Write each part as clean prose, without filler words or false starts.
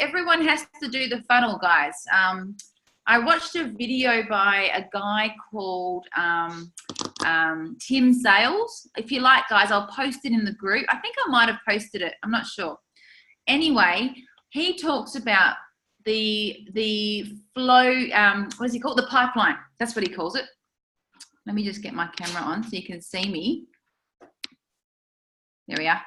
everyone has to do the funnel, guys. I watched a video by a guy called Tim Sales. If you like, guys, I'll post it in the group. I think I might have posted it. I'm not sure. Anyway, he talks about the flow, what does he call it? The pipeline. That's what he calls it. Let me just get my camera on so you can see me. There we are.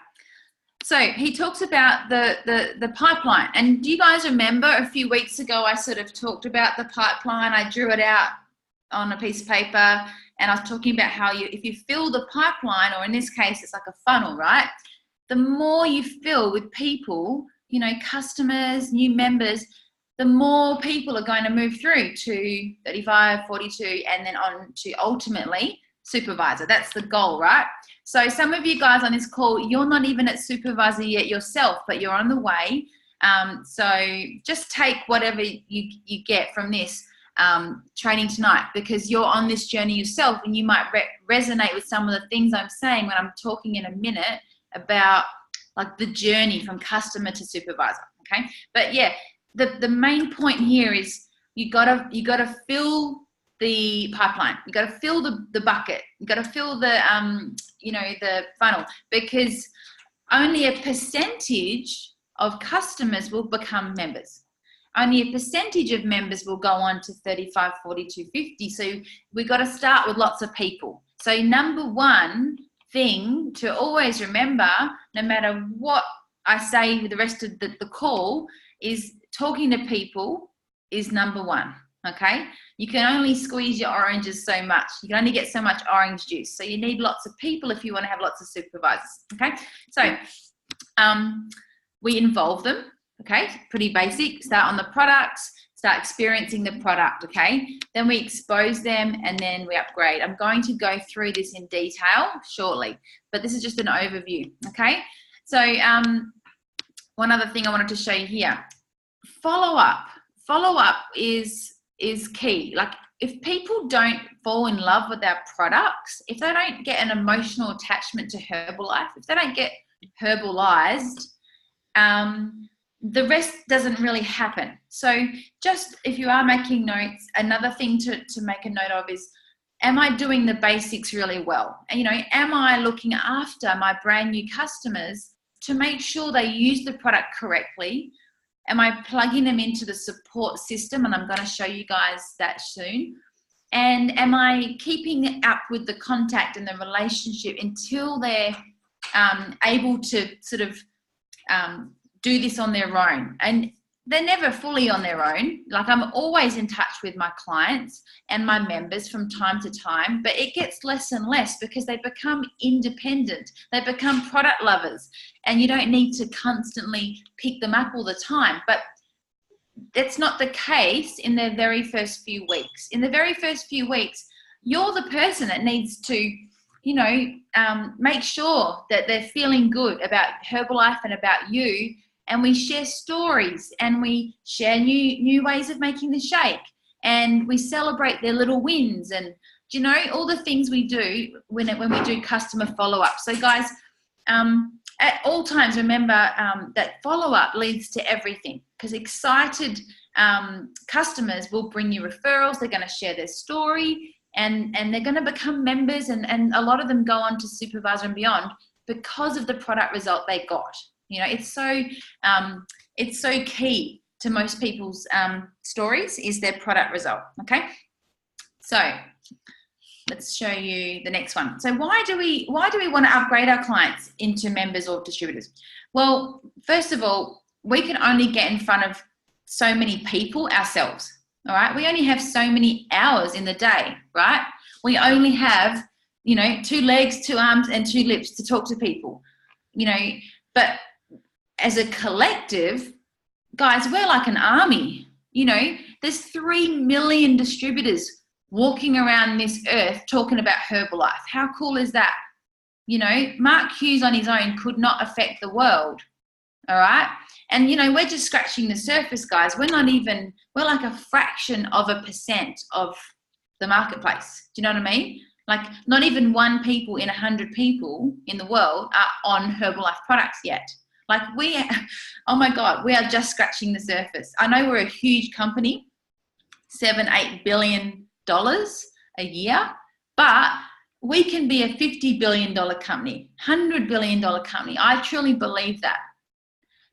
So he talks about the pipeline. And do you guys remember a few weeks ago, I sort of talked about the pipeline. I drew it out on a piece of paper, and I was talking about how if you fill the pipeline, or in this case, it's like a funnel, right? The more you fill with people, you know, customers, new members, the more people are going to move through to 35, 42, and then on to ultimately supervisor. That's the goal, right? So some of you guys on this call, you're not even at supervisor yet yourself, but you're on the way. So just take whatever you get from this training tonight, because you're on this journey yourself, and you might resonate with some of the things I'm saying when I'm talking in a minute about like the journey from customer to supervisor. Okay, but yeah, the main point here is you gotta fill the pipeline. You got to fill the bucket. You got to fill the the funnel, because only a percentage of customers will become members. Only a percentage of members will go on to 35, 42, 50. So we got to start with lots of people. So number one thing to always remember, no matter what I say with the rest of the call, is talking to people is number one. Okay, you can only squeeze your oranges so much. You can only get so much orange juice. So you need lots of people if you want to have lots of supervisors. Okay, so we involve them. Okay, pretty basic. Start on the products, start experiencing the product. Okay, then we expose them, and then we upgrade. I'm going to go through this in detail shortly, but this is just an overview. Okay, so one other thing I wanted to show you here, follow up. Follow up is key. Like, if people don't fall in love with our products, if they don't get an emotional attachment to Herbalife, if they don't get herbalized, the rest doesn't really happen. So just if you are making notes, another thing to make a note of is, am I doing the basics really well? And, am I looking after my brand new customers to make sure they use the product correctly? Am I plugging them into the support system? And I'm going to show you guys that soon. And am I keeping up with the contact and the relationship until they're able to sort of do this on their own? And they're never fully on their own. Like, I'm always in touch with my clients and my members from time to time, but it gets less and less because they become independent. They become product lovers, and you don't need to constantly pick them up all the time. But that's not the case in their very first few weeks. In the very first few weeks, you're the person that needs to, make sure that they're feeling good about Herbalife and about you. And we share stories, and we share new ways of making the shake, and we celebrate their little wins, and all the things we do when we do customer follow-up. So guys, at all times, remember that follow-up leads to everything, because excited customers will bring you referrals. They're going to share their story, and they're going to become members, and a lot of them go on to supervisor and beyond because of the product result they got. It's so key to most people's stories is their product result. Okay, so let's show you the next one. So why do we want to upgrade our clients into members or distributors? Well, first of all, we can only get in front of so many people ourselves. All right, we only have so many hours in the day, right? We only have 2 legs, 2 arms, and 2 lips to talk to people. But as a collective, guys, we're like an army. There's 3 million distributors walking around this earth talking about Herbalife. How cool is that? Mark Hughes on his own could not affect the world. All right. And, we're just scratching the surface, guys. We're like a fraction of a percent of the marketplace. Do you know what I mean? Like, not even 1 people in 100 people in the world are on Herbalife products yet. Like oh my God, we are just scratching the surface. I know we're a huge company, $7-8 billion a year, but we can be a $50 billion company, $100 billion company. I truly believe that.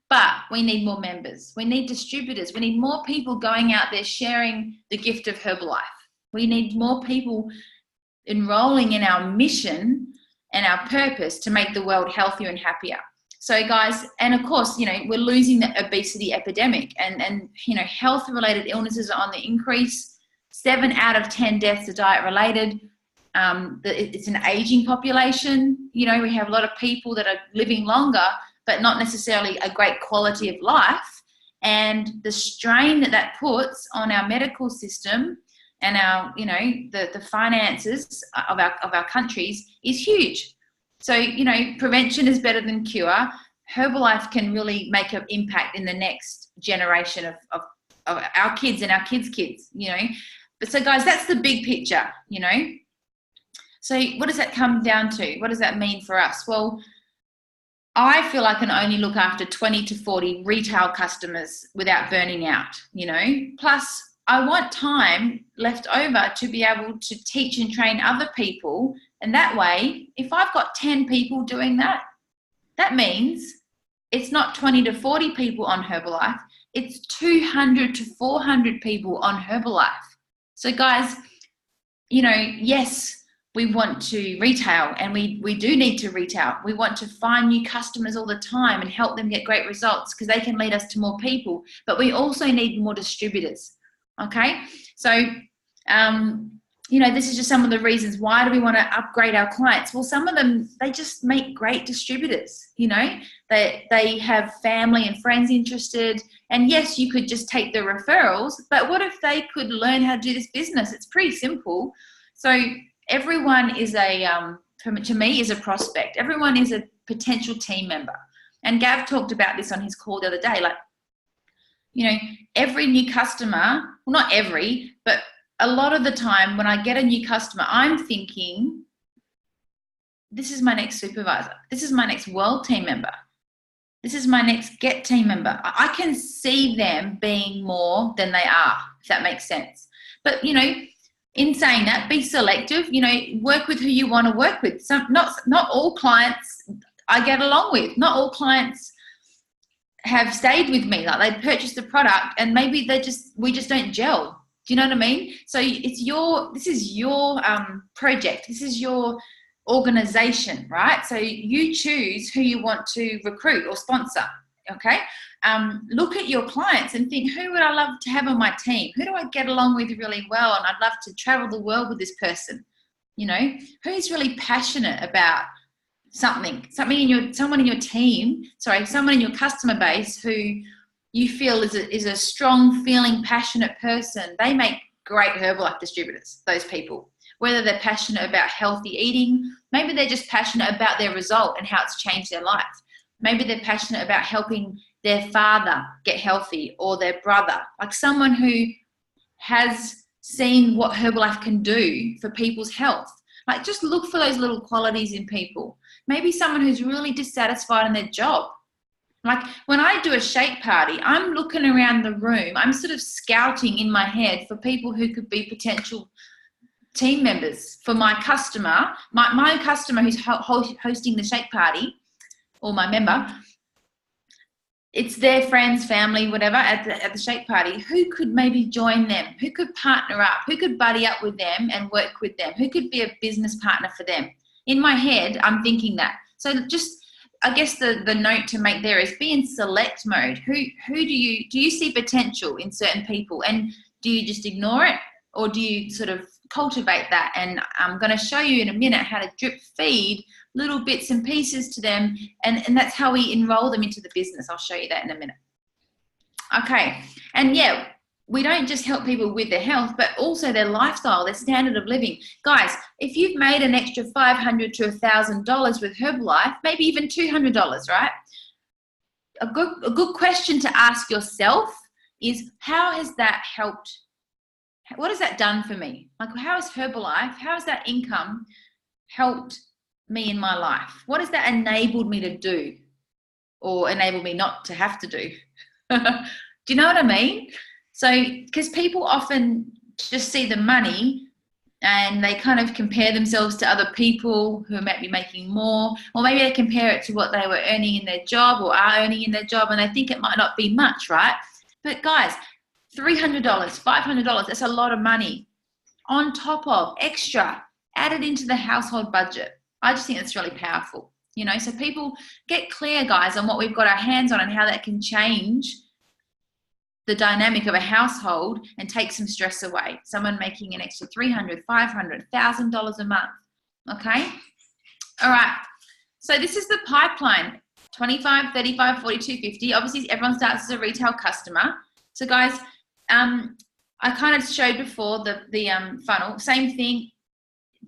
But we need more members. We need distributors. We need more people going out there sharing the gift of Herbalife. We need more people enrolling in our mission and our purpose to make the world healthier and happier. So guys, and of course, you know, we're losing the obesity epidemic, and you know, health-related illnesses are on the increase. 7 out of 10 deaths are diet-related. It's an aging population. You know, we have a lot of people that are living longer, but not necessarily a great quality of life. And the strain that that puts on our medical system and our, you know, the finances of our countries is huge. So, you know, prevention is better than cure. Herbalife can really make an impact in the next generation of our kids and our kids' kids, you know. But so guys, that's the big picture, you know. So what does that come down to? What does that mean for us? Well, I feel I can only look after 20 to 40 retail customers without burning out, you know. Plus, I want time left over to be able to teach and train other people. And that way, if I've got 10 people doing that, that means it's not 20 to 40 people on Herbalife, it's 200 to 400 people on Herbalife. So guys, you know, yes, we want to retail, and we do need to retail. We want to find new customers all the time and help them get great results because they can lead us to more people. But we also need more distributors, okay? So, you know, this is just some of the reasons. Why do we want to upgrade our clients? Well, some of them, they just make great distributors, you know. They have family and friends interested. And yes, you could just take the referrals, but what if they could learn how to do this business? It's pretty simple. So everyone is to me, is a prospect. Everyone is a potential team member. And Gav talked about this on his call the other day. Like, you know, every new customer, well, not every, but a lot of the time when I get a new customer, I'm thinking, this is my next supervisor. This is my next world team member. This is my next get team member. I can see them being more than they are, if that makes sense. But, you know, in saying that, be selective, you know, work with who you want to work with. Not all clients I get along with. Not all clients have stayed with me. Like, they purchased the product and maybe we just don't gel. Do you know what I mean? So this is your project. This is your organization, right? So you choose who you want to recruit or sponsor, okay? Look at your clients and think, who would I love to have on my team? Who do I get along with really well? And I'd love to travel the world with this person. You know, who's really passionate about someone in your team, someone in your customer base who you feel is a strong feeling, passionate person. They make great Herbalife distributors, those people. Whether they're passionate about healthy eating, maybe they're just passionate about their result and how it's changed their life. Maybe they're passionate about helping their father get healthy, or their brother, like someone who has seen what Herbalife can do for people's health. Like, just look for those little qualities in people. Maybe someone who's really dissatisfied in their job. Like, when I do a shake party, I'm looking around the room, I'm sort of scouting in my head for people who could be potential team members for my customer, my customer who's hosting the shake party, or my member. It's their friends, family, whatever, at the shake party. Who could maybe join them? Who could partner up? Who could buddy up with them and work with them? Who could be a business partner for them? In my head, I'm thinking that. So just, I guess the note to make there is be in select mode. Who do you see potential in certain people, and do you just ignore it, or do you sort of cultivate that? And I'm going to show you in a minute how to drip feed little bits and pieces to them, and that's how we enroll them into the business. I'll show you that in a minute. Okay, and yeah, we don't just help people with their health, but also their lifestyle, their standard of living. Guys, if you've made an extra $500 to $1,000 with Herbalife, maybe even $200, right? A good question to ask yourself is, how has that helped? What has that done for me? Like, how has Herbalife, how has that income helped me in my life? What has that enabled me to do? or enable me not to have to do. Do you know what I mean? So, because people often just see the money and they kind of compare themselves to other people who might be making more, or maybe they compare it to what they were earning in their job or are earning in their job, and they think it might not be much, right? But guys, $300, $500, that's a lot of money on top of extra added into the household budget. I just think it's really powerful, you know. So people get clear, guys, on what we've got our hands on and how that can change the dynamic of a household and take some stress away. Someone making an extra $300, $500, $1,000 a month. Okay. All right. So this is the pipeline: 25, 35, 42, 50. Obviously, everyone starts as a retail customer. So guys, I kind of showed before the funnel. Same thing.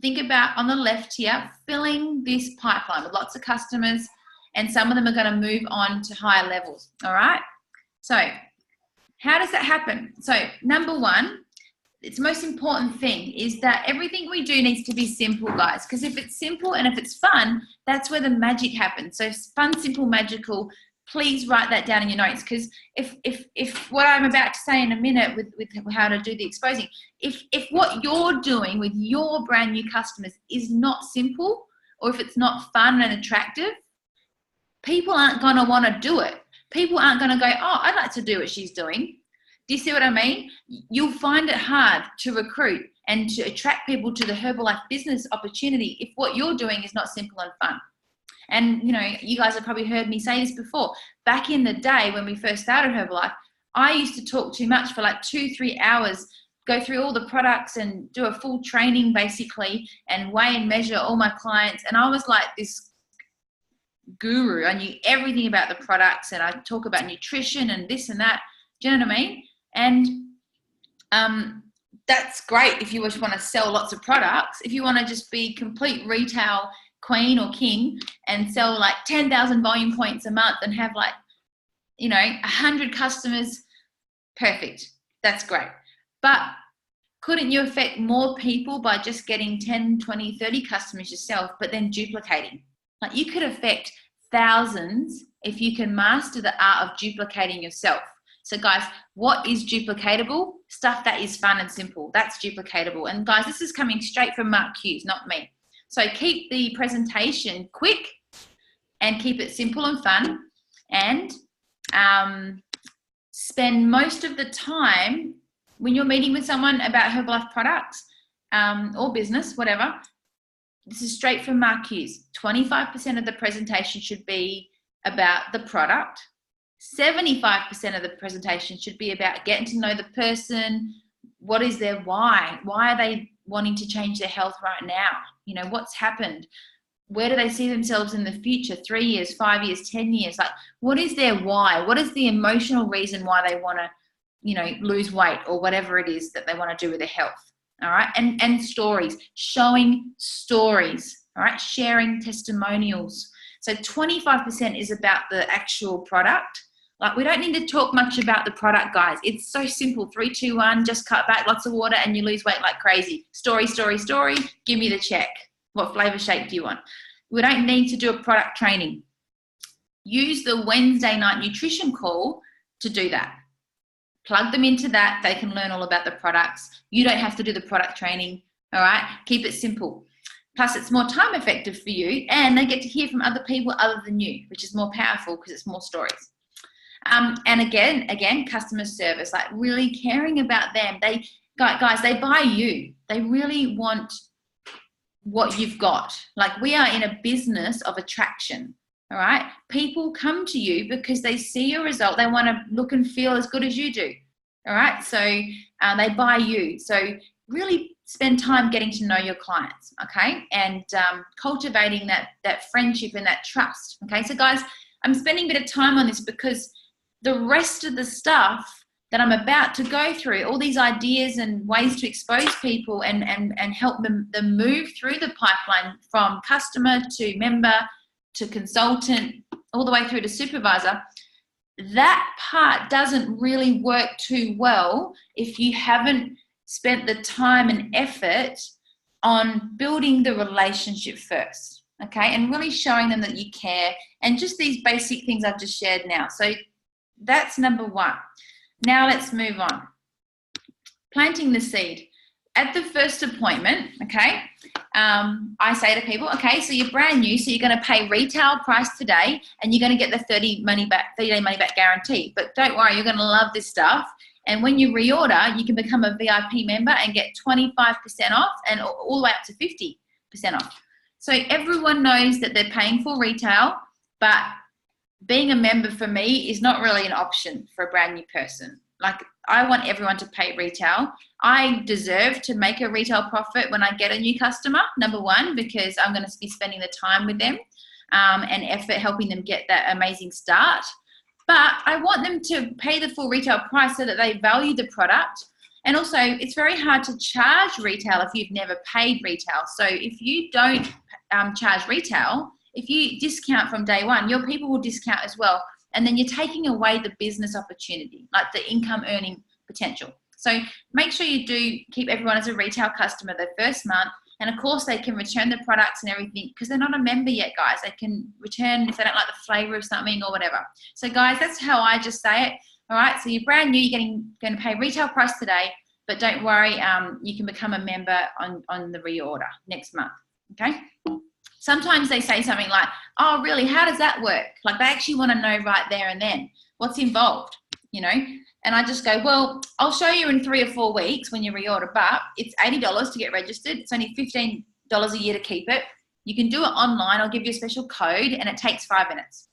Think about on the left here, filling this pipeline with lots of customers, and some of them are going to move on to higher levels. All right. So how does that happen? So number one, it's the most important thing is that everything we do needs to be simple, guys, because if it's simple and if it's fun, that's where the magic happens. So fun, simple, magical. Please write that down in your notes, because if what I'm about to say in a minute with how to do the exposing, if what you're doing with your brand new customers is not simple, or if it's not fun and attractive, people aren't going to want to do it. People aren't going to go, oh, I'd like to do what she's doing. Do you see what I mean? You'll find it hard to recruit and to attract people to the Herbalife business opportunity if what you're doing is not simple and fun. And, you know, you guys have probably heard me say this before. Back in the day when we first started Herbalife, I used to talk too much for like 2-3 hours, go through all the products and do a full training basically, and weigh and measure all my clients. And I was like this guru. I knew everything about the products, and I talk about nutrition and this and that. Do you know what I mean? And that's great if you just want to sell lots of products. If you want to just be complete retail queen or king and sell like 10,000 volume points a month and have like, you know, 100 customers, perfect. That's great. But couldn't you affect more people by just getting 10, 20, 30 customers yourself, but then duplicating? Like you could affect thousands if you can master the art of duplicating yourself. So guys, what is duplicatable? Stuff that is fun and simple. That's duplicatable. And guys, this is coming straight from Mark Hughes, not me. So keep the presentation quick and keep it simple and fun, and spend most of the time when you're meeting with someone about Herbalife products or business, whatever. This is straight from Mark Hughes. 25% of the presentation should be about the product. 75% of the presentation should be about getting to know the person. What is their why? Why are they wanting to change their health right now? You know, what's happened? Where do they see themselves in the future? 3 years, 5 years, 10 years? Like, what is their why? What is the emotional reason why they want to, you know, lose weight or whatever it is that they want to do with their health? All right. And stories, showing stories. All right. Sharing testimonials. So 25% is about the actual product. Like, we don't need to talk much about the product, guys. It's so simple. 3, 2, 1, just cut back lots of water and you lose weight like crazy. Story, story, story. Give me the check. What flavor shake do you want? We don't need to do a product training. Use the Wednesday night nutrition call to do that. Plug them into that. They can learn all about the products. You don't have to do the product training. All right. Keep it simple. Plus, it's more time effective for you, and they get to hear from other people other than you, which is more powerful because it's more stories. And again, customer service, like really caring about them. Guys, they buy you. They really want what you've got. Like, we are in a business of attraction. All right. People come to you because they see your result. They want to look and feel as good as you do. All right. So they buy you. So really spend time getting to know your clients. Okay. And cultivating that friendship and that trust. Okay. So guys, I'm spending a bit of time on this because the rest of the stuff that I'm about to go through, all these ideas and ways to expose people and help them move through the pipeline from customer to member to consultant, all the way through to supervisor, that part doesn't really work too well if you haven't spent the time and effort on building the relationship first. okay, and really showing them that you care, and just these basic things I've just shared now. So that's number one. Now let's move on. Planting the seed. At the first appointment, okay, I say to people, okay, so you're brand new, so you're going to pay retail price today, and you're going to get the 30-day money back guarantee. But don't worry, you're going to love this stuff. And when you reorder, you can become a VIP member and get 25% off, and all the way up to 50% off. So everyone knows that they're paying for retail, but being a member for me is not really an option for a brand new person. Like, I want everyone to pay retail. I deserve to make a retail profit when I get a new customer, number one, because I'm going to be spending the time with them and effort helping them get that amazing start. But I want them to pay the full retail price so that they value the product. And also, it's very hard to charge retail if you've never paid retail. So if you don't charge retail, if you discount from day one, your people will discount as well. And then you're taking away the business opportunity, like the income earning potential. So make sure you do keep everyone as a retail customer the first month. And of course, they can return the products and everything because they're not a member yet, guys. They can return if they don't like the flavor of something or whatever. So guys, that's how I just say it. All right, so you're brand new, you're going to pay retail price today, but don't worry, you can become a member on the reorder next month, okay? Sometimes they say something like, oh, really, how does that work? Like, they actually want to know right there and then what's involved, you know? And I just go, well, I'll show you in 3 or 4 weeks when you reorder, but it's $80 to get registered. It's only $15 a year to keep it. You can do it online. I'll give you a special code, and it takes 5 minutes.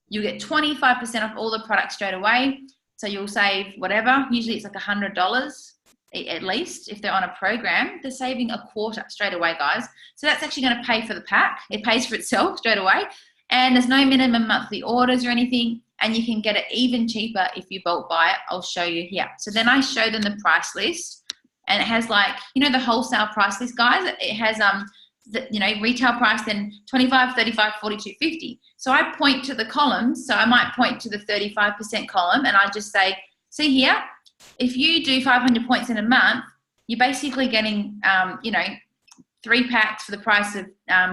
You get 25% off all the products straight away. So you'll save whatever. Usually it's like $100 at least. If they're on a program, they're saving a quarter straight away, guys. So that's actually going to pay for the pack. It pays for itself straight away. And there's no minimum monthly orders or anything. And you can get it even cheaper if you bulk buy it. I'll show you here. So then I show them the price list, and it has, like, you know, the wholesale price list, guys. It has retail price, then 25, 35, 42, 50. So I point to the columns. So I might point to the 35% column, and I just say, see here, if you do 500 points in a month, you're basically getting 3 packs for the price of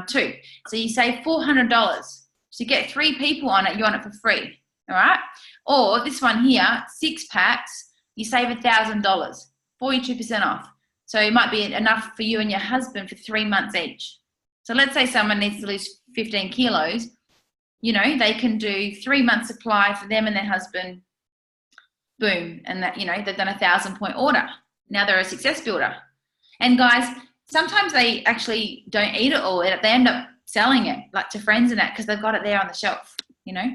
2. So you save $400. So you get 3 people on it, you're on it for free. All right. Or this one here, 6 packs, you save $1,000, 42% off. So it might be enough for you and your husband for 3 months each. So let's say someone needs to lose 15 kilos, you know, they can do 3 months supply for them and their husband. Boom. And that, you know, they've done a 1,000-point order. Now they're a success builder. And guys, sometimes they actually don't eat it all. They end up selling it, like, to friends and that, because they've got it there on the shelf, you know.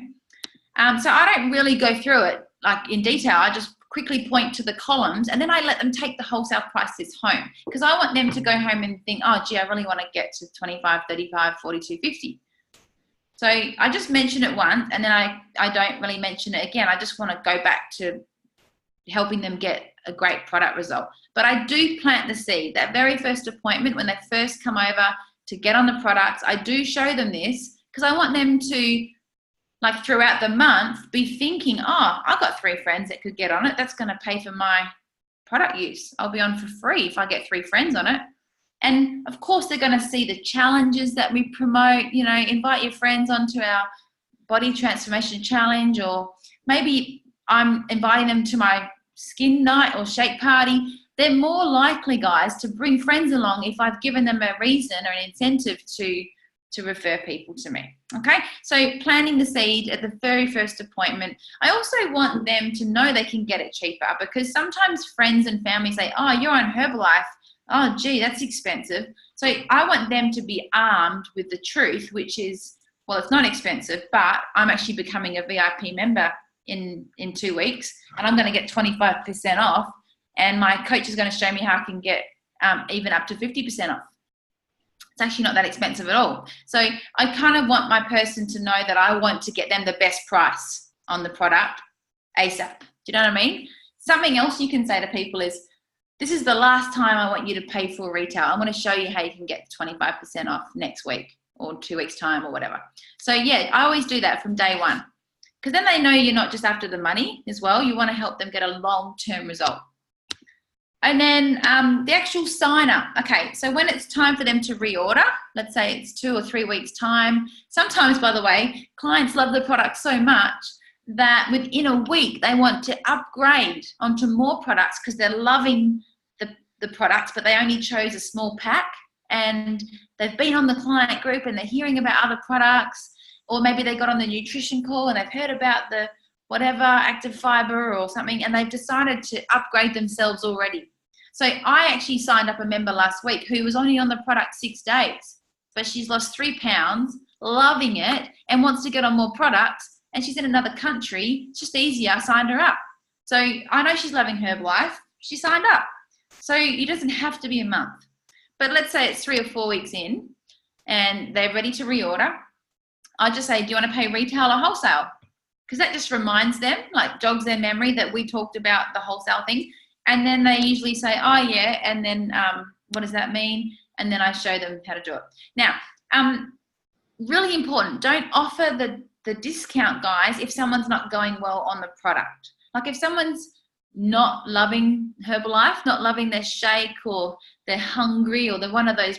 So I don't really go through it like in detail. I just quickly point to the columns, and then I let them take the wholesale prices home, because I want them to go home and think, oh, gee, I really want to get to 25, 35, 42, 50. So I just mention it once, and then I don't really mention it again. I just want to go back to helping them get a great product result. But I do plant the seed. That very first appointment, when they first come over to get on the products, I do show them this, because I want them to, like, throughout the month, be thinking, oh, I've got 3 friends that could get on it. That's going to pay for my product use. I'll be on for free if I get 3 friends on it. And of course, they're going to see the challenges that we promote. You know, invite your friends onto our body transformation challenge, or maybe I'm inviting them to my skin night or shake party. They're more likely, guys, to bring friends along if I've given them a reason or an incentive to refer people to me. Okay, so planting the seed at the very first appointment. I also want them to know they can get it cheaper, because sometimes friends and family say, oh, you're on Herbalife. Oh, gee, that's expensive. So I want them to be armed with the truth, which is, well, it's not expensive, but I'm actually becoming a VIP member in 2 weeks, and I'm going to get 25% off, and my coach is going to show me how I can get even up to 50% off. It's actually not that expensive at all. So I kind of want my person to know that I want to get them the best price on the product ASAP. Do you know what I mean? Something else you can say to people is, this is the last time I want you to pay full retail. I want to show you how you can get 25% off next week or 2 weeks time or whatever. So yeah, I always do that from day one, because then they know you're not just after the money as well. You want to help them get a long-term result. And then the actual sign up. Okay, so when it's time for them to reorder, let's say it's 2 or 3 weeks time. Sometimes, by the way, clients love the product so much that within a week they want to upgrade onto more products because they're loving the products, but they only chose a small pack and they've been on the client group and they're hearing about other products, or maybe they got on the nutrition call and they've heard about the whatever active fiber or something, and they've decided to upgrade themselves already. So I actually signed up a member last week who was only on the product 6 days, but she's lost 3 pounds, loving it, and wants to get on more products. And she's in another country. It's just easier. I signed her up. So I know she's loving Herbalife. She signed up. So it doesn't have to be a month. But let's say it's 3 or 4 weeks in and they're ready to reorder. I just say, do you want to pay retail or wholesale? Because that just reminds them, like jogs their memory that we talked about the wholesale thing. And then they usually say, oh yeah, and then what does that mean? And then I show them how to do it. Now, really important, don't offer the discount, guys, if someone's not going well on the product. Like if someone's not loving Herbalife, not loving their shake, or they're hungry, or they're one of those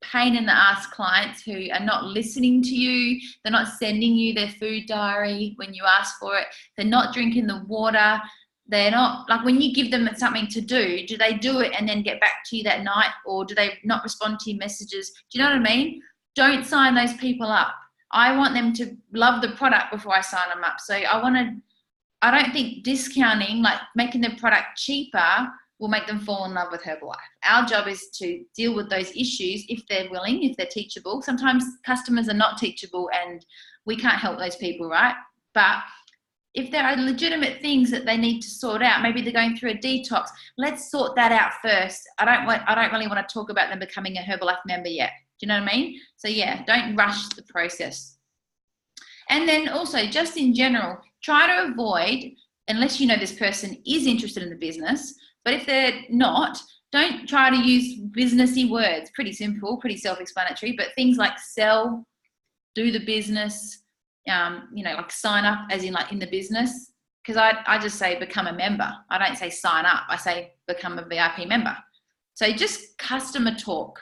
pain in the ass clients who are not listening to you, they're not sending you their food diary when you ask for it, they're not drinking the water, they're not, like when you give them something to do they do it and then get back to you that night, or do they not respond to your messages? Do you know what I mean? Don't sign those people up. I want them to love the product before I sign them up. So I don't think discounting, like making the product cheaper, will make them fall in love with Herbalife. Our job is to deal with those issues if they're willing, if they're teachable. Sometimes customers are not teachable and we can't help those people, right? But if there are legitimate things that they need to sort out, maybe they're going through a detox, let's sort that out first. I don't really want to talk about them becoming a Herbalife member yet. Do you know what I mean? So yeah, don't rush the process. And then also, just in general, try to avoid, unless you know this person is interested in the business, but if they're not, don't try to use businessy words. Pretty simple, pretty self-explanatory, but things like sell, do the business, like sign up as in like in the business. Because I just say become a member. I don't say sign up. I say become a VIP member. So just customer talk.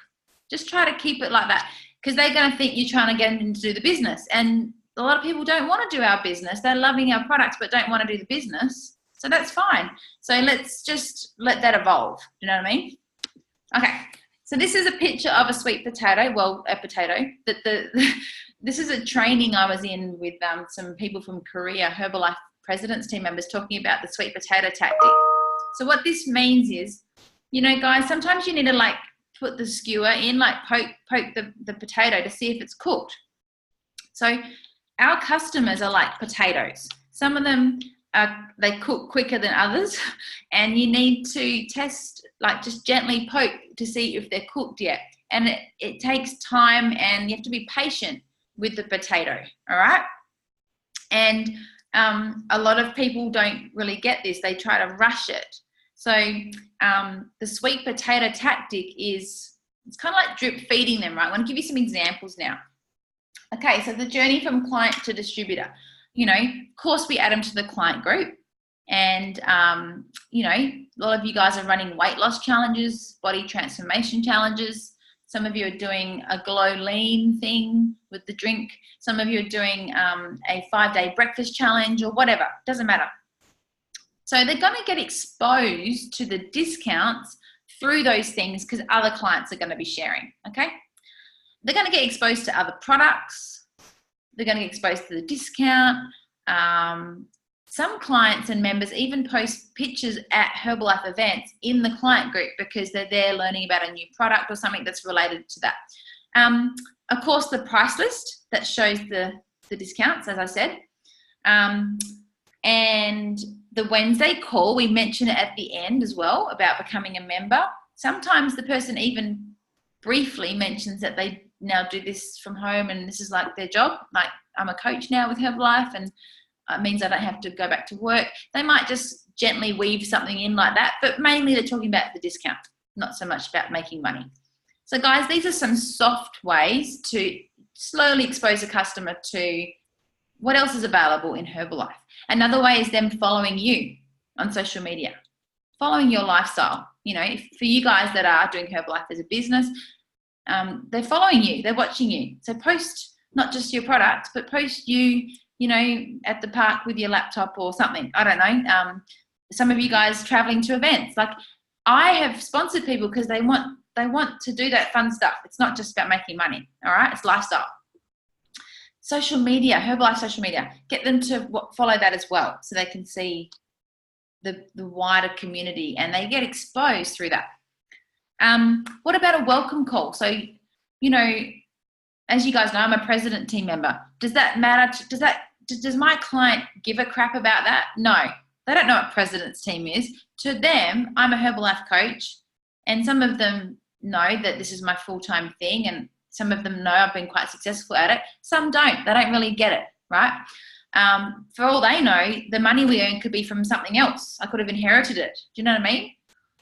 Just try to keep it like that, because they're going to think you're trying to get them to do the business. And a lot of people don't want to do our business. They're loving our products, but don't want to do the business. So that's fine. So let's just let that evolve. Do you know what I mean? Okay. So this is a picture of a sweet potato. Well, a potato. This is a training I was in with some people from Korea, Herbalife President's team members, talking about the sweet potato tactic. So what this means is, guys, sometimes you need to like put the skewer in, like poke the potato to see if it's cooked. So our customers are like potatoes. Some of them they cook quicker than others, and you need to test, like just gently poke to see if they're cooked yet. And it takes time, and you have to be patient with the potato, all right? And a lot of people don't really get this. They try to rush it. So the sweet potato tactic is, it's kind of like drip feeding them, right? I want to give you some examples now. Okay, so the journey from client to distributor. Of course we add them to the client group, and a lot of you guys are running weight loss challenges, body transformation challenges. Some of you are doing a glow lean thing with the drink. Some of you are doing a 5-day breakfast challenge or whatever, doesn't matter. So they're going to get exposed to the discounts through those things because other clients are going to be sharing, okay? They're going to get exposed to other products. They're going to get exposed to the discount. Some clients and members even post pictures at Herbalife events in the client group because they're there learning about a new product or something that's related to that. Of course, the price list that shows the discounts, as I said. And the Wednesday call, we mention it at the end as well about becoming a member. Sometimes the person even briefly mentions that they now do this from home and this is like their job. Like, I'm a coach now with Herbalife and it means I don't have to go back to work. They might just gently weave something in like that, but mainly they're talking about the discount, not so much about making money. So guys, these are some soft ways to slowly expose a customer to what else is available in Herbalife. Another way is them following you on social media. following your lifestyle. You know, for you guys that are doing Herbalife as a business, they're following you, they're watching you. So post not just your product, but post you, you know, at the park with your laptop or something. I don't know. Some of you guys traveling to events. Like, I have sponsored people because they want to do that fun stuff. It's not just about making money. All right, it's lifestyle. Social media, Herbalife social media, get them to follow that as well, so they can see the wider community and they get exposed through that. What about a welcome call? So, you know, as you guys know, I'm a president team member. Does that matter? Does my client give a crap about that? No, they don't know what president's team is. To them, I'm a Herbalife coach, and some of them know that this is my full-time thing, and some of them know I've been quite successful at it. Some don't. They don't really get it, right? For all they know, the money we earn could be from something else. I could have inherited it. Do you know what I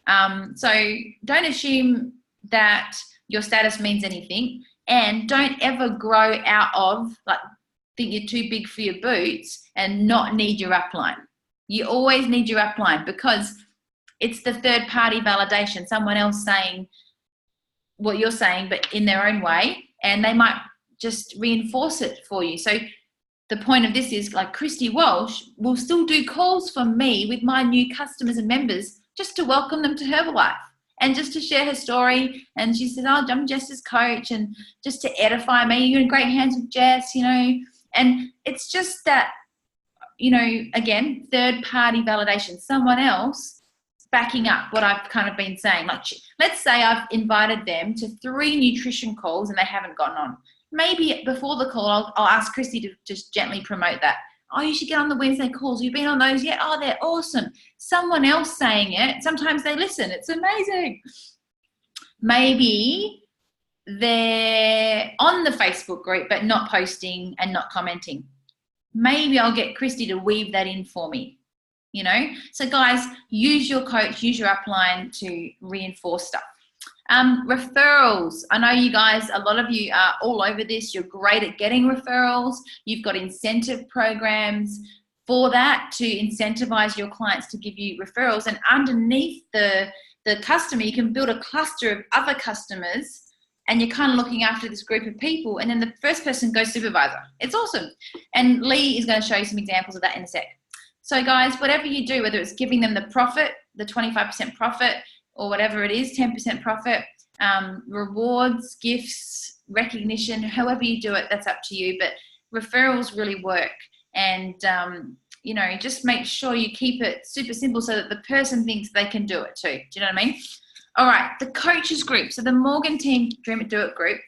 mean? So don't assume that your status means anything, and don't ever grow out of, like, think you're too big for your boots and not need your upline. You always need your upline, because it's the third party validation, someone else saying what you're saying, but in their own way, and they might just reinforce it for you. So the point of this is, like, Christy Walsh will still do calls for me with my new customers and members just to welcome them to Herbalife and just to share her story. And she says, oh, I'm Jess's coach, and just to edify me. You're in great hands with Jess, you know. And it's just that, you know, again, third party validation, someone else backing up what I've kind of been saying. Like, let's say I've invited them to 3 nutrition calls and they haven't gotten on. Maybe before the call, I'll ask Christy to just gently promote that. Oh, you should get on the Wednesday calls. You've been on those yet? Oh, they're awesome. Someone else saying it. Sometimes they listen. It's amazing. Maybe they're on the Facebook group but not posting and not commenting. Maybe I'll get Christy to weave that in for me, you know. So guys, use your coach, use your upline to reinforce stuff. Referrals. I know you guys, a lot of you are all over this. You're great at getting referrals. You've got incentive programs for that to incentivize your clients to give you referrals. And underneath the customer, you can build a cluster of other customers, and you're kind of looking after this group of people. And then the first person goes supervisor. It's awesome. And Leigh is going to show you some examples of that in a sec. So guys, whatever you do, whether it's giving them the profit, the 25% profit, or whatever it is, 10% profit, rewards, gifts, recognition, however you do it, that's up to you. But referrals really work. And, you know, just make sure you keep it super simple so that the person thinks they can do it too. Do you know what I mean? All right, the coaches group. So the Morgan Team Dream It, Do It group.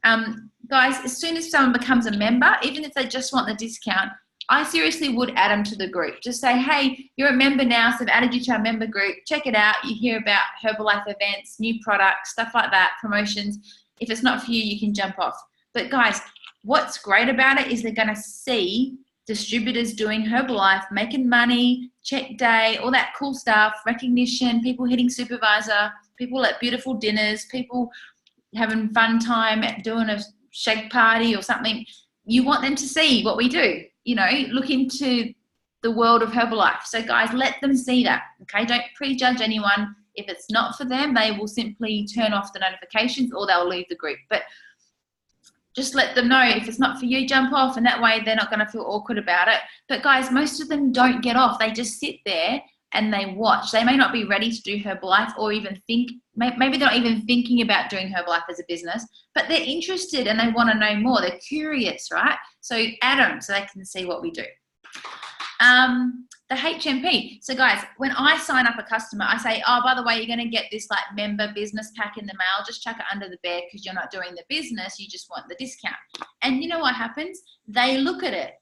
Guys, as soon as someone becomes a member, even if they just want the discount, I seriously would add them to the group. Just say, hey, you're a member now, so I've added you to our member group. Check it out. You hear about Herbalife events, new products, stuff like that, promotions. If it's not for you, you can jump off. But guys, what's great about it is they're going to see distributors doing Herbalife, making money, check day, all that cool stuff, recognition, people hitting supervisor, people at beautiful dinners, people having fun time at doing a shake party or something. You want them to see what we do. You know, look into the world of Herbalife. So guys, let them see that, okay? Don't prejudge anyone. If it's not for them, they will simply turn off the notifications or they'll leave the group. But just let them know, if it's not for you, jump off, and that way they're not going to feel awkward about it. But guys, most of them don't get off. They just sit there and they watch. They may not be ready to do Herbalife or even think, maybe they're not even thinking about doing Herbalife as a business, but they're interested and they want to know more. They're curious, right? So add them so they can see what we do. The HMP. So guys, when I sign up a customer, I say, oh, by the way, you're going to get this like member business pack in the mail. Just chuck it under the bed because you're not doing the business. You just want the discount. And you know what happens? They look at it.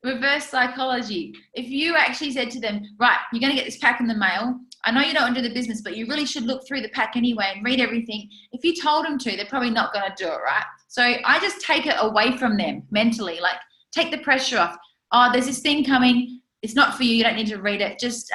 Reverse psychology. If you actually said to them, right, you're going to get this pack in the mail. I know you don't want to do the business, but you really should look through the pack anyway and read everything. If you told them to, they're probably not going to do it, right? So I just take it away from them mentally, like take the pressure off. Oh, there's this thing coming. It's not for you. You don't need to read it. Just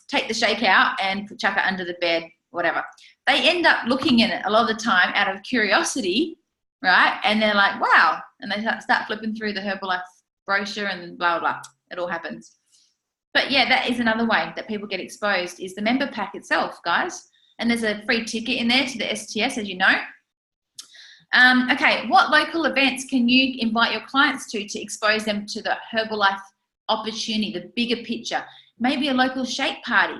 take the shake out and chuck it under the bed, whatever. They end up looking at it a lot of the time out of curiosity, right? And they're like, wow. And they start flipping through the Herbalife brochure and blah, blah, blah. It all happens. But yeah, that is another way that people get exposed, is the member pack itself, guys. And there's a free ticket in there to the STS, as you know. Okay, what local events can you invite your clients to expose them to the Herbalife opportunity, the bigger picture? Maybe a local shake party,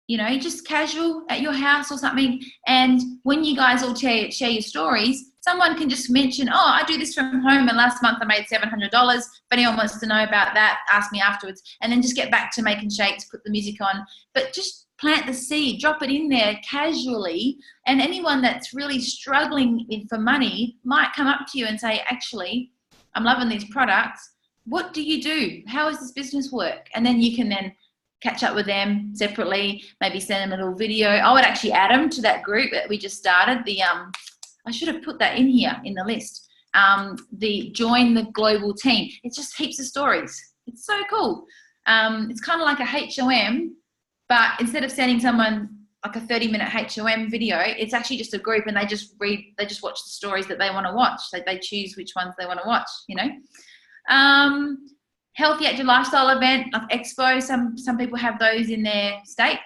you know, just casual at your house or something. And when you guys all share your stories, someone can just mention, oh, I do this from home and last month I made $700. If anyone wants to know about that, ask me afterwards. And then just get back to making shakes, put the music on. But just plant the seed, drop it in there casually. And anyone that's really struggling for money might come up to you and say, actually, I'm loving these products. What do you do? How does this business work? And then you can then catch up with them separately, maybe send them a little video. I would actually add them to that group that we just started. I should have put that in here in the list. The join the global team. It's just heaps of stories. It's so cool. It's kind of like a HOM, but instead of sending someone like a 30-minute HOM video, it's actually just a group, and they just watch the stories that they want to watch. They choose which ones they want to watch, you know. Healthy Active Lifestyle event, like Expo, some people have those in their state.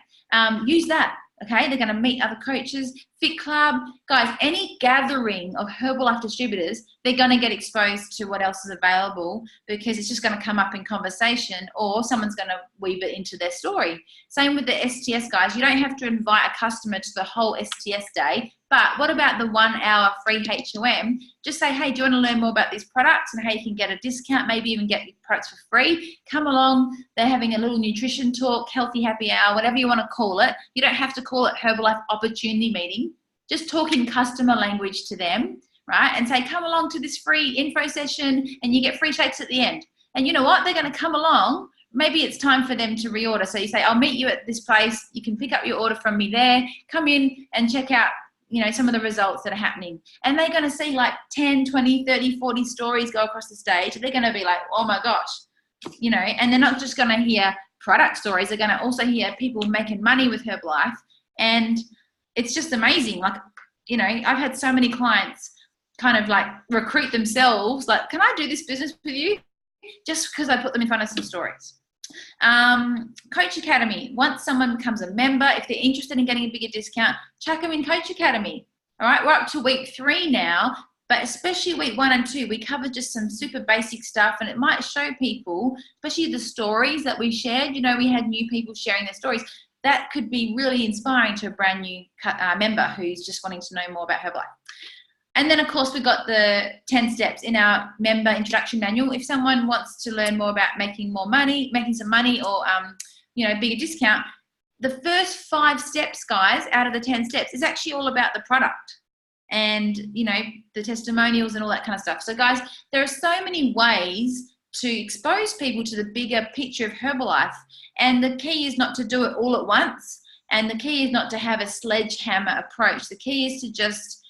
Use that, okay? They're going to meet other coaches. Fit Club, guys, any gathering of Herbalife distributors, they're going to get exposed to what else is available, because it's just going to come up in conversation, or someone's going to weave it into their story. Same with the STS, guys. You don't have to invite a customer to the whole STS day, but what about the 1 hour free HOM? Just say, hey, do you want to learn more about these products and how you can get a discount, maybe even get products for free? Come along. They're having a little nutrition talk, healthy happy hour, whatever you want to call it. You don't have to call it Herbalife Opportunity Meeting. Just talk in customer language to them, right? And say, come along to this free info session and you get free shakes at the end. And you know what? They're going to come along. Maybe it's time for them to reorder. So you say, I'll meet you at this place. You can pick up your order from me there. Come in and check out, you know, some of the results that are happening. And they're going to see like 10, 20, 30, 40 stories go across the stage. They're going to be like, oh my gosh, you know, and they're not just going to hear product stories. They're going to also hear people making money with Herbalife. And it's just amazing. Like, you know, I've had so many clients kind of like recruit themselves. Like, can I do this business with you? Just because I put them in front of some stories. Coach Academy. Once someone becomes a member, if they're interested in getting a bigger discount, chuck them in Coach Academy. All right, we're up to week 3 now, but especially week 1 and 2, we covered just some super basic stuff, and it might show people, especially the stories that we shared. You know, we had new people sharing their stories. That could be really inspiring to a brand new member who's just wanting to know more about Herbalife. And then, of course, we've got the 10 steps in our member introduction manual. If someone wants to learn more about making more money, making some money, or, you know, bigger discount, the first 5 steps, guys, out of the 10 steps is actually all about the product and, you know, the testimonials and all that kind of stuff. So, guys, there are so many ways to expose people to the bigger picture of Herbalife. And the key is not to do it all at once. And the key is not to have a sledgehammer approach. The key is to just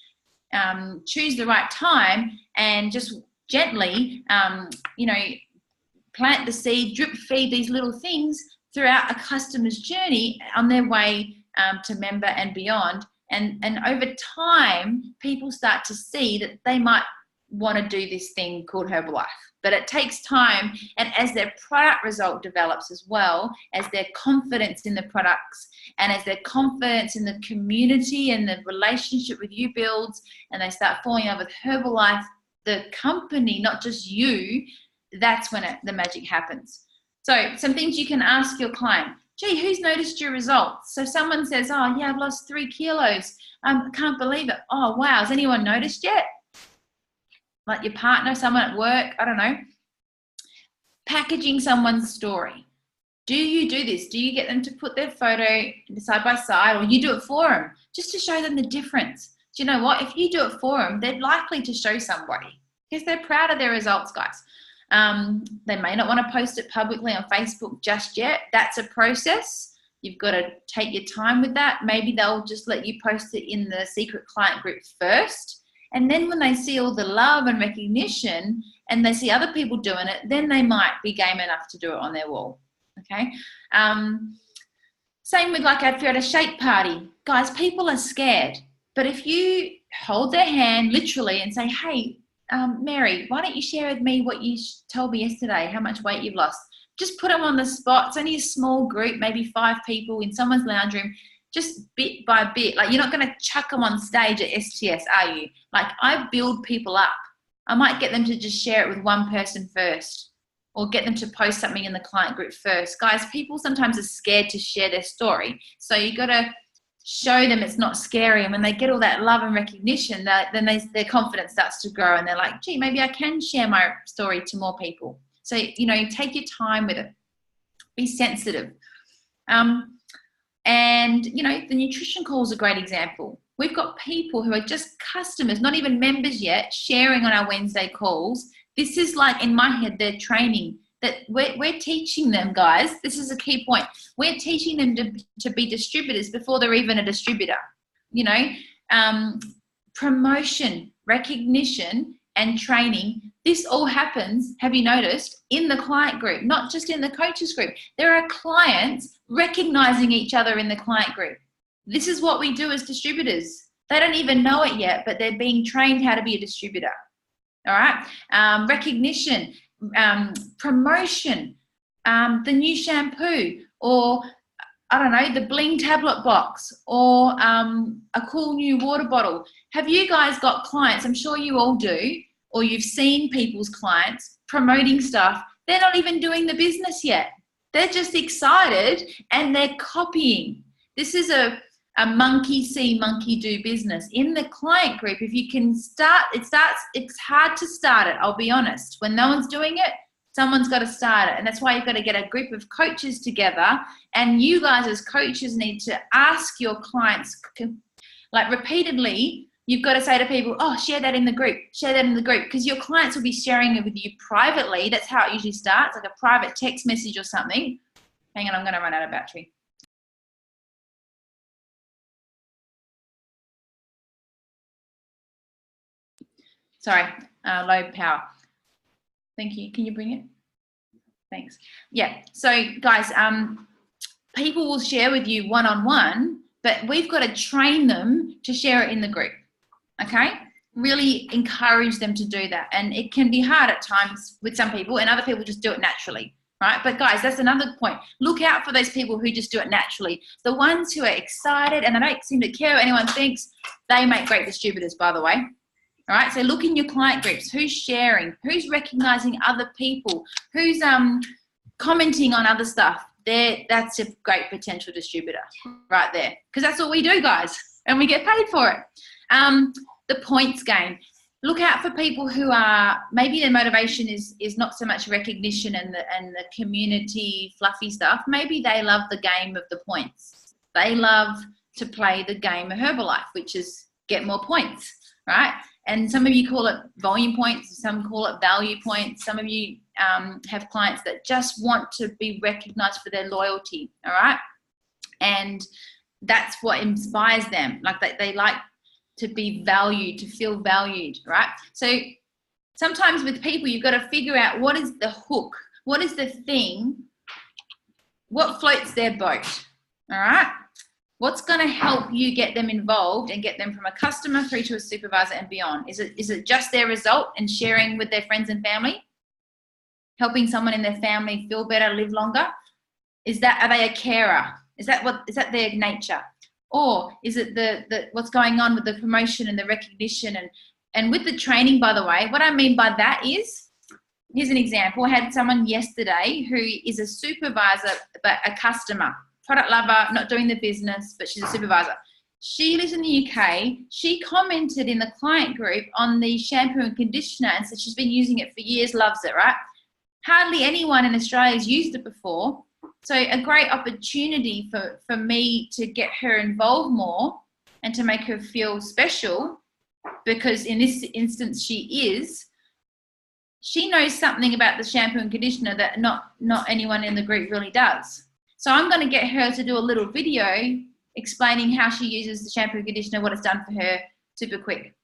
choose the right time and just gently, you know, plant the seed, drip feed these little things throughout a customer's journey on their way to member and beyond. And over time, people start to see that they might want to do this thing called Herbalife. But it takes time, and as their product result develops, as well as their confidence in the products, and as their confidence in the community and the relationship with you builds, and they start falling in love with Herbalife, the company, not just you, that's when the magic happens. So some things you can ask your client. Gee, who's noticed your results? So someone says, oh yeah, I've lost 3 kilos. I can't believe it. Oh wow, has anyone noticed yet? Like your partner, someone at work, I don't know. Packaging someone's story. Do you do this? Do you get them to put their photo side by side, or you do it for them just to show them the difference? Do you know what? If you do it for them, they're likely to show somebody because they're proud of their results, guys. They may not want to post it publicly on Facebook just yet. That's a process. You've got to take your time with that. Maybe they'll just let you post it in the secret client group first. And then when they see all the love and recognition and they see other people doing it, then they might be game enough to do it on their wall. Okay. Same with like if you're at a shake party. Guys, people are scared. But if you hold their hand literally and say, hey, Mary, why don't you share with me what you told me yesterday, how much weight you've lost? Just put them on the spot. It's only a small group, maybe 5 people in someone's lounge room, just bit by bit. Like, you're not going to chuck them on stage at STS, are you? Like, I build people up. I might get them to just share it with one person first, or get them to post something in the client group first. Guys, people sometimes are scared to share their story. So you got to show them it's not scary. And when they get all that love and recognition, then their confidence starts to grow, and they're like, gee, maybe I can share my story to more people. So, you know, take your time with it. Be sensitive. And, you know, the nutrition call is a great example. We've got people who are just customers, not even members yet, sharing on our Wednesday calls. This is like, in my head, they're training. That we're teaching them, guys. This is a key point. We're teaching them to be distributors before they're even a distributor. You know, promotion, recognition, and training. This all happens, have you noticed, in the client group, not just in the coaches group. There are clients recognizing each other in the client group. This is what we do as distributors. They don't even know it yet, but they're being trained how to be a distributor. All right. Recognition, promotion, the new shampoo, or I don't know, the bling tablet box, or a cool new water bottle. Have you guys got clients? I'm sure you all do, or you've seen people's clients promoting stuff. They're not even doing the business yet. They're just excited and they're copying. This is a monkey see, monkey do business. In the client group, if you can start, it's hard to start it, I'll be honest. When no one's doing it, someone's got to start it. And that's why you've got to get a group of coaches together. And you guys as coaches need to ask your clients, like repeatedly, you've got to say to people, oh, share that in the group, share that in the group, because your clients will be sharing it with you privately. That's how it usually starts, like a private text message or something. Hang on, I'm going to run out of battery. Sorry, low power. Thank you. Can you bring it? Thanks. Yeah. So, guys, people will share with you one-on-one, but we've got to train them to share it in the group. Okay? Really encourage them to do that. And it can be hard at times with some people, and other people just do it naturally. Right? But guys, that's another point. Look out for those people who just do it naturally. The ones who are excited and they don't seem to care what anyone thinks, they make great distributors, by the way. All right, so look in your client groups. Who's sharing? Who's recognizing other people? Who's commenting on other stuff? That's a great potential distributor right there, because that's what we do, guys, and we get paid for it. The points game. Look out for people who are, maybe their motivation is not so much recognition and the community fluffy stuff. Maybe they love the game of the points. They love to play the game of Herbalife, which is get more points, right? And some of you call it volume points, some call it value points. Some of you have clients that just want to be recognized for their loyalty, all right? And that's what inspires them. Like they like to be valued, to feel valued, right? So sometimes with people, you've got to figure out what is the hook, what is the thing, what floats their boat, all right? What's going to help you get them involved and get them from a customer through to a supervisor and beyond? Is it just their result and sharing with their friends and family? Helping someone in their family feel better, live longer? Are they a carer? Is that their nature? Or is it the what's going on with the promotion and the recognition and with the training, by the way? What I mean by that is, here's an example. I had someone yesterday who is a supervisor but a customer. Product lover, not doing the business, but she's a supervisor. She lives in the UK. She commented in the client group on the shampoo and conditioner and said she's been using it for years, loves it, right? Hardly anyone in Australia has used it before. So a great opportunity for me to get her involved more and to make her feel special, because in this instance she knows something about the shampoo and conditioner that not anyone in the group really does. So I'm going to get her to do a little video explaining how she uses the shampoo and conditioner, what it's done for her, super quick.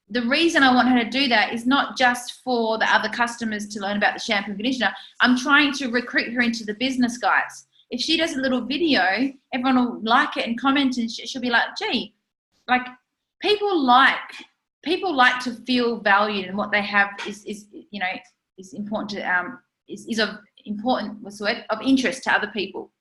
The reason I want her to do that is not just for the other customers to learn about the shampoo and conditioner. I'm trying to recruit her into the business, guys. If she does a little video, everyone will like it and comment, and she'll be like, gee, like people like to feel valued, and what they have is important to, is of important, what's the word, of interest to other people.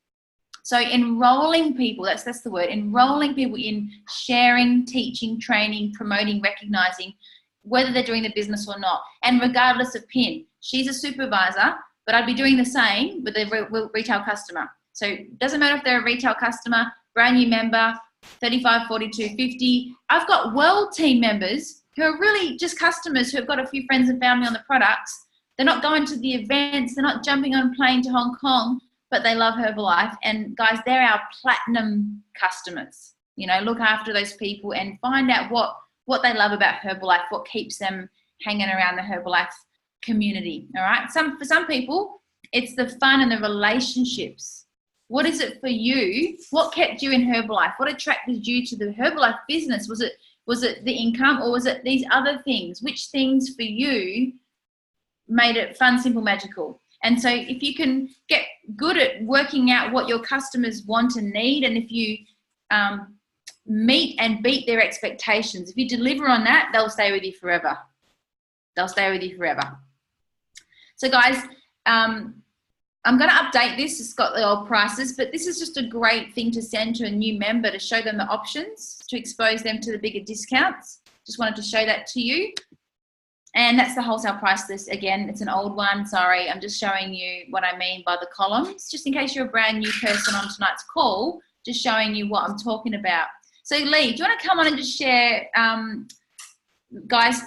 So enrolling people, that's the word, enrolling people in sharing, teaching, training, promoting, recognizing, whether they're doing the business or not, and regardless of PIN. She's a supervisor, but I'd be doing the same with a retail customer. So it doesn't matter if they're a retail customer, brand new member, 35, 42, 50. I've got world team members who are really just customers who have got a few friends and family on the products. They're not going to the events. They're not jumping on a plane to Hong Kong, but they love Herbalife. And guys, they're our platinum customers. You know, look after those people and find out what they love about Herbalife, what keeps them hanging around the Herbalife community. All right. For some people, it's the fun and the relationships. What is it for you? What kept you in Herbalife? What attracted you to the Herbalife business? Was it the income, or was it these other things? Which things for you made it fun, simple, magical? And so if you can get good at working out what your customers want and need, and if you meet and beat their expectations, if you deliver on that, they'll stay with you forever. They'll stay with you forever. So guys, I'm going to update this. It's got the old prices, but this is just a great thing to send to a new member to show them the options, to expose them to the bigger discounts. Just wanted to show that to you. And that's the wholesale price list. Again, it's an old one. Sorry, I'm just showing you what I mean by the columns, just in case you're a brand new person on tonight's call, just showing you what I'm talking about. So Leigh, do you want to come on and just share, guys,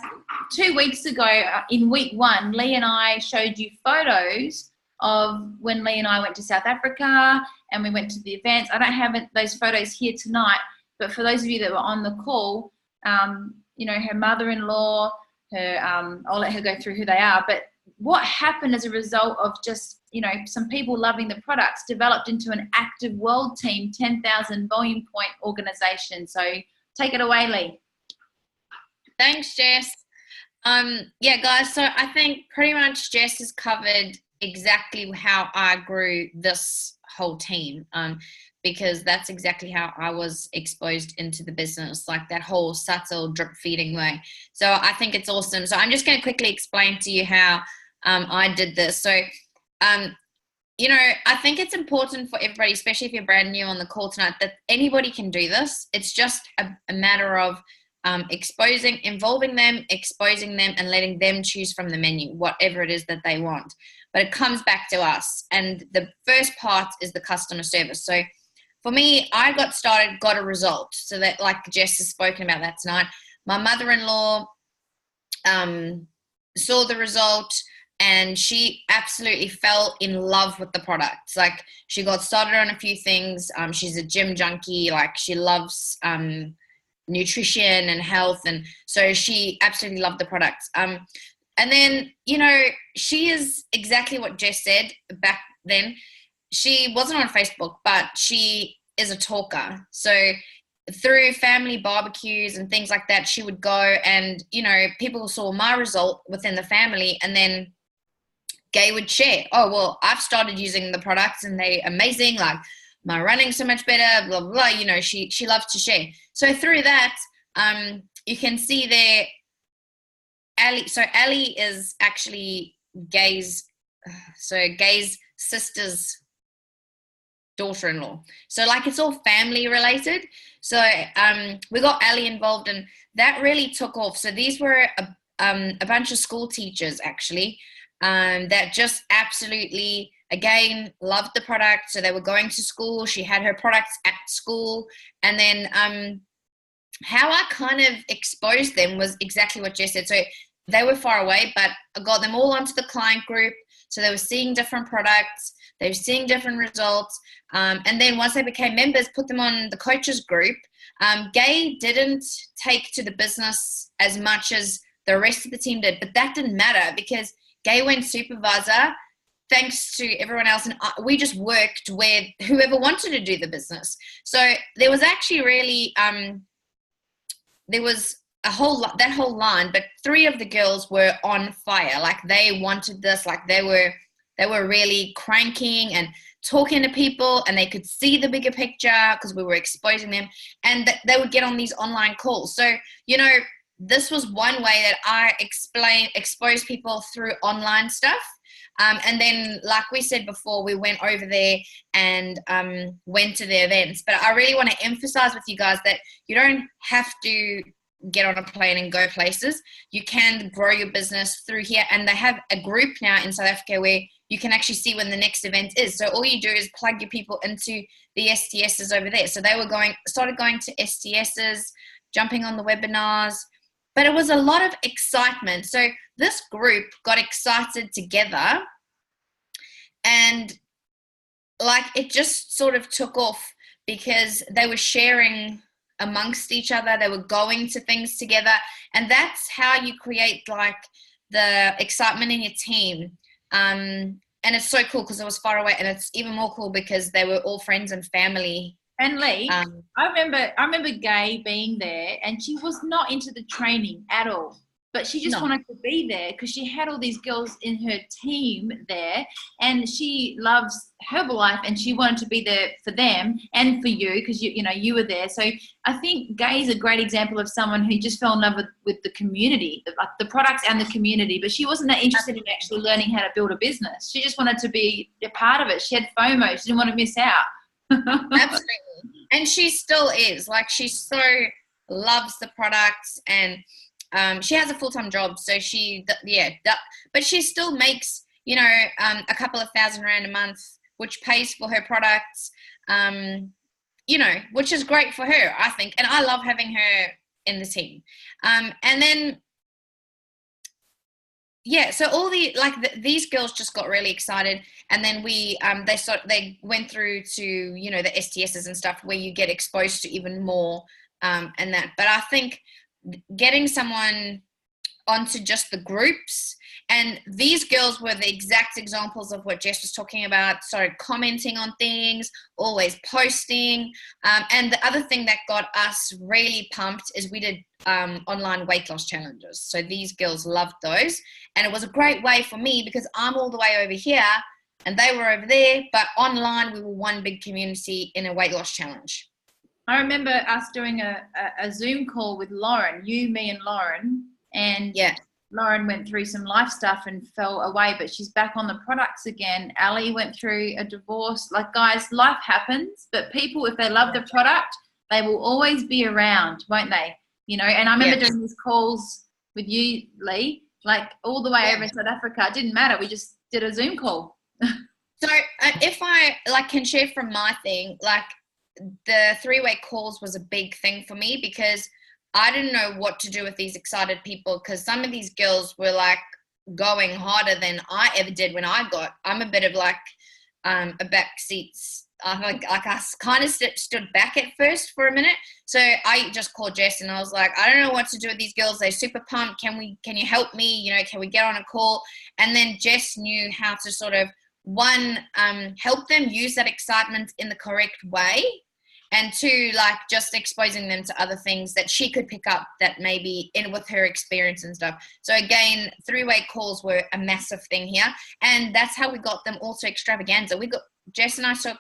2 weeks ago in week 1, Leigh and I showed you photos of when Leigh and I went to South Africa and we went to the events. I don't have those photos here tonight, but for those of you that were on the call, you know, her mother-in-law, I'll let her go through who they are, but what happened as a result of just, you know, some people loving the products developed into an active world team, 10,000 volume point organization. So take it away, Leigh. Thanks, Jess. Yeah, guys, so I think pretty much Jess has covered exactly how I grew this whole team, because that's exactly how I was exposed into the business, like that whole subtle drip feeding way. So I think it's awesome. So I'm just going to quickly explain to you how I did this. So, you know, I think it's important for everybody, especially if you're brand new on the call tonight, that anybody can do this. It's just a matter of involving them, exposing them, and letting them choose from the menu, whatever it is that they want. But it comes back to us. And the first part is the customer service. So for me, I got started, got a result. So that, like Jess has spoken about that tonight, my mother-in-law saw the result and she absolutely fell in love with the product. Like, she got started on a few things. She's a gym junkie. Like, she loves nutrition and health, and so she absolutely loved the products. And then, you know, she is exactly what Jess said back then. She wasn't on Facebook, but she is a talker. So through family barbecues and things like that, she would go and, you know, people saw my result within the family, and then Gay would share, oh, well, I've started using the products and they're amazing. Like, my running's so much better, blah, blah, blah. You know, she loves to share. So through that, you can see there, Ali. So Ali is actually Gay's sister's daughter-in-law. So like, it's all family related. So we got Ali involved, and that really took off. So these were a bunch of school teachers actually, that just absolutely, again, loved the product. So they were going to school. She had her products at school. And then how I kind of exposed them was exactly what Jess said. So they were far away, but I got them all onto the client group. So they were seeing different products. They were seeing different results. And then once they became members, put them on the coaches group. Gay didn't take to the business as much as the rest of the team did, but that didn't matter because Gay went supervisor thanks to everyone else, and we just worked with whoever wanted to do the business. So there was actually really there was that whole line, but 3 of the girls were on fire. Like, they wanted this. Like, they were really cranking and talking to people, and they could see the bigger picture because we were exposing them, and they would get on these online calls. So, you know, this was one way that I expose people through online stuff. And then, like we said before, we went over there and went to the events. But I really want to emphasize with you guys that you don't have to get on a plane and go places. You can grow your business through here. And they have a group now in South Africa where you can actually see when the next event is. So all you do is plug your people into the STSs over there. So they started going to STSs, jumping on the webinars, but it was a lot of excitement. So this group got excited together, and like it just sort of took off because they were sharing amongst each other. They were going to things together, and that's how you create like the excitement in your team. And it's so cool because it was far away, and it's even more cool because they were all friends and family. And Leigh, I remember Gay being there, and she was not into the training at all, but she just wanted to be there because she had all these girls in her team there, and she loves Herbalife, and she wanted to be there for them and for you because you were there. So I think Gay's a great example of someone who just fell in love with the community, the products and the community, but she wasn't that interested in actually learning how to build a business. She just wanted to be a part of it. She had FOMO. She didn't want to miss out. Absolutely. And she still is. Like, she so loves the products, and she has a full-time job, so but she still makes a couple of $1,000 a month, which pays for her products, which is great for her, I think. And I love having her in the team. And then so all these girls just got really excited, and then they went through to the STSs and stuff where you get exposed to even more and that. But I think getting someone onto just the groups, and these girls were the exact examples of what Jess was talking about. So commenting on things, always posting, and the other thing that got us really pumped is we did online weight loss challenges. So these girls loved those, and it was a great way for me because I'm all the way over here and they were over there, but online we were one big community in a weight loss challenge. I remember us doing a Zoom call with Lauren, you, me and Lauren, and Lauren went through some life stuff and fell away, but she's back on the products again. Ali went through a divorce. Like, guys, life happens, but people, if they love the product, they will always be around, won't they? And I remember doing these calls with you, Leigh, like all the way over in South Africa. It didn't matter. We just did a Zoom call. So if I can share from my thing, the 3-way calls was a big thing for me because I didn't know what to do with these excited people, because some of these girls were like going harder than I ever did when I'm a bit of like a backseat. I kind of stood back at first for a minute. So I just called Jess and I was like, I don't know what to do with these girls. They're super pumped. Can you help me? Can we get on a call? And then Jess knew how to sort of help them use that excitement in the correct way. And 2, just exposing them to other things that she could pick up that maybe in with her experience and stuff. So again, 3-way calls were a massive thing here. And that's how we got them all to Extravaganza. Jess and I took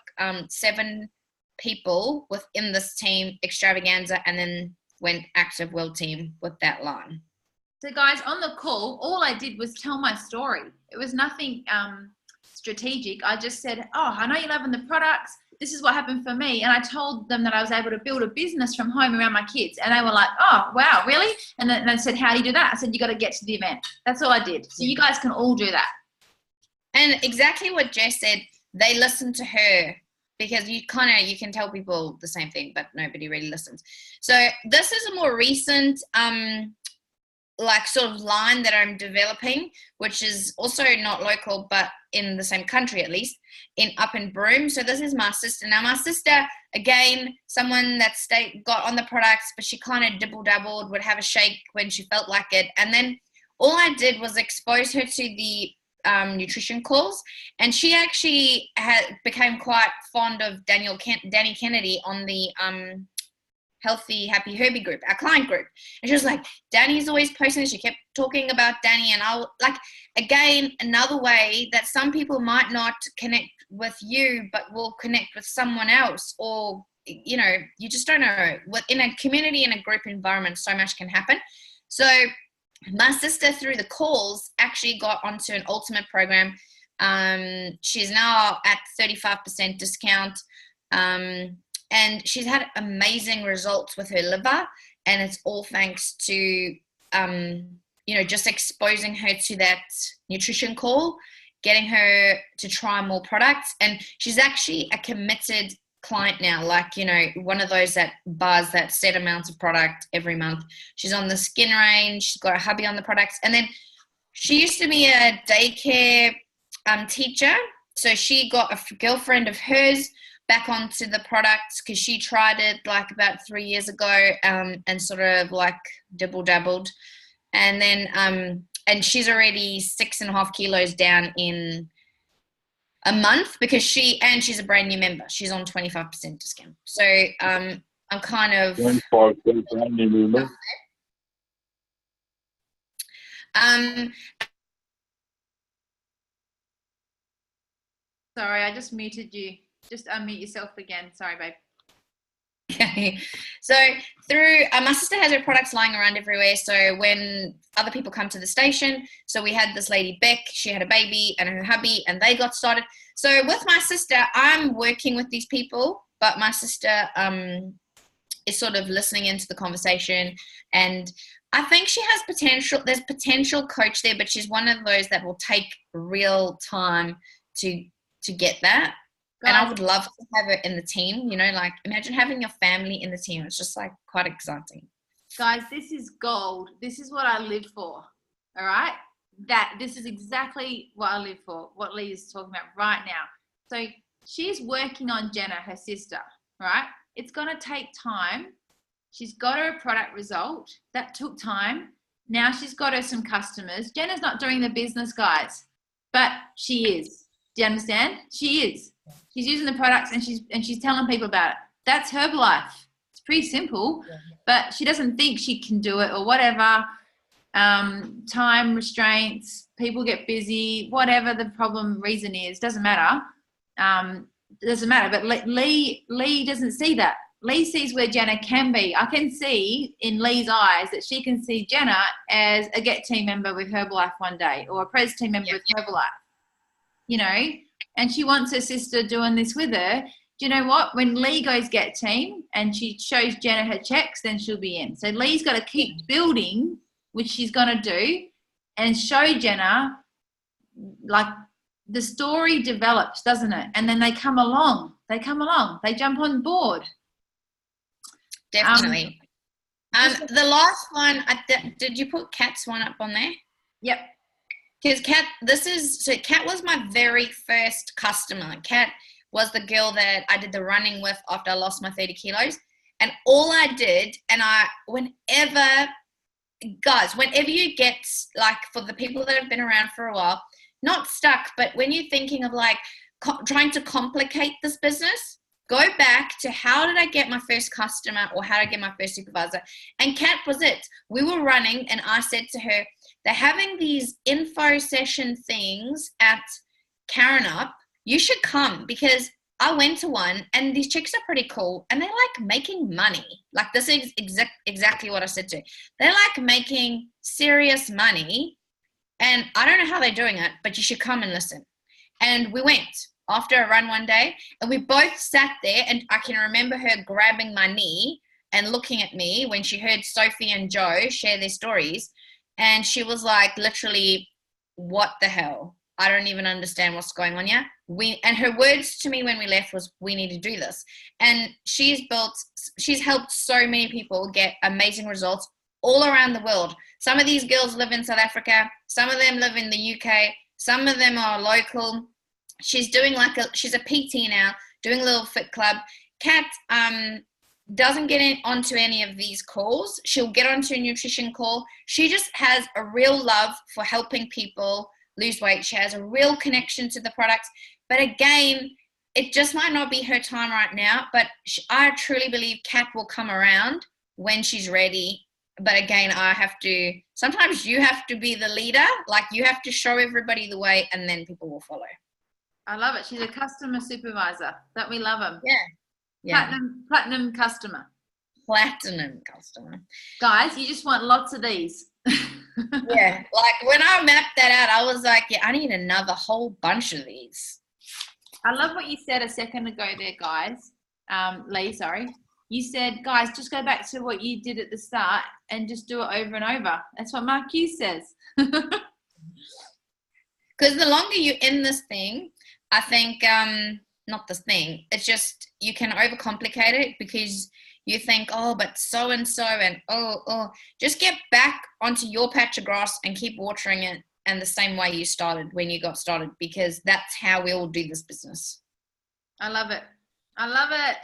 7 people within this team Extravaganza, and then went Active World Team with that line. So guys, on the call, all I did was tell my story. It was nothing strategic. I just said, I know you're loving the products. This is what happened for me. And I told them that I was able to build a business from home around my kids. And they were like, oh, wow, really? And then they said, how do you do that? I said, you got to get to the event. That's all I did. So you guys can all do that. And exactly what Jess said, they listened to her, because you can tell people the same thing, but nobody really listens. So this is a more recent sort of line that I'm developing, which is also not local, but in the same country at least, up in Broome. So this is my sister. Now my sister, again, someone that got on the products, but she kind of dibble-dabbled, would have a shake when she felt like it. And then all I did was expose her to the nutrition calls, and she actually became quite fond of Danny Kennedy on the Healthy Happy Herbie group, our client group. And she was like, Danny's always posting. She kept talking about Danny, and I'll again, another way that some people might not connect with you, but will connect with someone else, or you just don't know. In a community, in a group environment, so much can happen. So my sister, through the calls, actually got onto an ultimate program She's now at 35% discount. And she's had amazing results with her liver, and it's all thanks to just exposing her to that nutrition call, getting her to try more products. And she's actually a committed client now, like, one of those that buys that set amount of product every month. She's on the skin range, she's got a hubby on the products. And then she used to be a daycare teacher, so she got a girlfriend of hers back onto the products because she tried it like about 3 years ago, and sort of like dibble dabbled, and then and she's already 6.5 kilos down in a month because she's a brand new member. She's on 25% discount. So I'm kind of 25% brand new member. Sorry, I just muted you. Just unmute yourself again. Sorry, babe. Okay. So through my sister has her products lying around everywhere. So when other people come to the station, so we had this lady Beck, she had a baby and her hubby, and they got started. So with my sister, I'm working with these people, but my sister is sort of listening into the conversation, and I think she has potential. There's potential coach there, but she's one of those that will take real time to get that. And I would love to have her in the team, like imagine having your family in the team. It's just like quite exciting. Guys, this is gold. This is what I live for. All right. This is exactly what I live for, what Leigh is talking about right now. So she's working on Jenna, her sister, right? It's going to take time. She's got her a product result. That took time. Now she's got her some customers. Jenna's not doing the business, guys, but she is. Do you understand? She is. She's using the products and she's telling people about it. That's Herbalife. It's pretty simple, but she doesn't think she can do it or whatever. Time restraints, people get busy, whatever the problem reason is, doesn't matter. Doesn't matter. But Leigh doesn't see that. Leigh sees where Jenna can be. I can see in Leigh's eyes that she can see Jenna as a Get team member with Herbalife one day, or a Pres team member with Herbalife, and she wants her sister doing this with her. Do you know what? When Leigh goes Get team and she shows Jenna her checks, then she'll be in. So Leigh's got to keep building, which she's going to do, and show Jenna, like, the story develops, doesn't it? And then they come along. They jump on board. Definitely. The last one, did you put Kat's one up on there? Yep. Because Kat was my very first customer. Kat was the girl that I did the running with after I lost my 30 kilos. And all I did, whenever you get, like, for the people that have been around for a while, not stuck, but when you're thinking of like trying to complicate this business, go back to how did I get my first customer or how did I get my first supervisor? And Kat was it. We were running and I said to her, they're having these info session things at Karanup. You should come, because I went to one and these chicks are pretty cool and they're like making money. Like, this is exactly what I said to her. They're like making serious money, and I don't know how they're doing it, but you should come and listen. And we went after a run one day and we both sat there, and I can remember her grabbing my knee and looking at me when she heard Sophie and Joe share their stories. And she was like, literally, what the hell? I don't even understand what's going on here. And her words to me when we left was, we need to do this. And she's helped so many people get amazing results all around the world. Some of these girls live in South Africa. Some of them live in the UK. Some of them are local. She's doing she's a PT now, doing a little fit club. Kat doesn't get onto any of these calls. She'll get onto a nutrition call. She just has a real love for helping people lose weight. She has a real connection to the products. But again, it just might not be her time right now. But I truly believe Kat will come around when she's ready. But again, sometimes you have to be the leader. Like, you have to show everybody the way, and then people will follow. I love it. She's a customer supervisor. That we love them. Yeah. Platinum customer. Platinum customer. Guys, you just want lots of these. Yeah, like when I mapped that out, I was like, yeah, I need another whole bunch of these. I love what you said a second ago there, guys. Leigh, sorry. You said, guys, just go back to what you did at the start and just do it over and over. That's what Mark Hughes says. Because the longer you're in this thing, I think, not this thing, it's just you can overcomplicate it because you think, oh, but so and so, and just get back onto your patch of grass and keep watering it and the same way you started when you got started, because that's how we all do this business. I love it. I love it.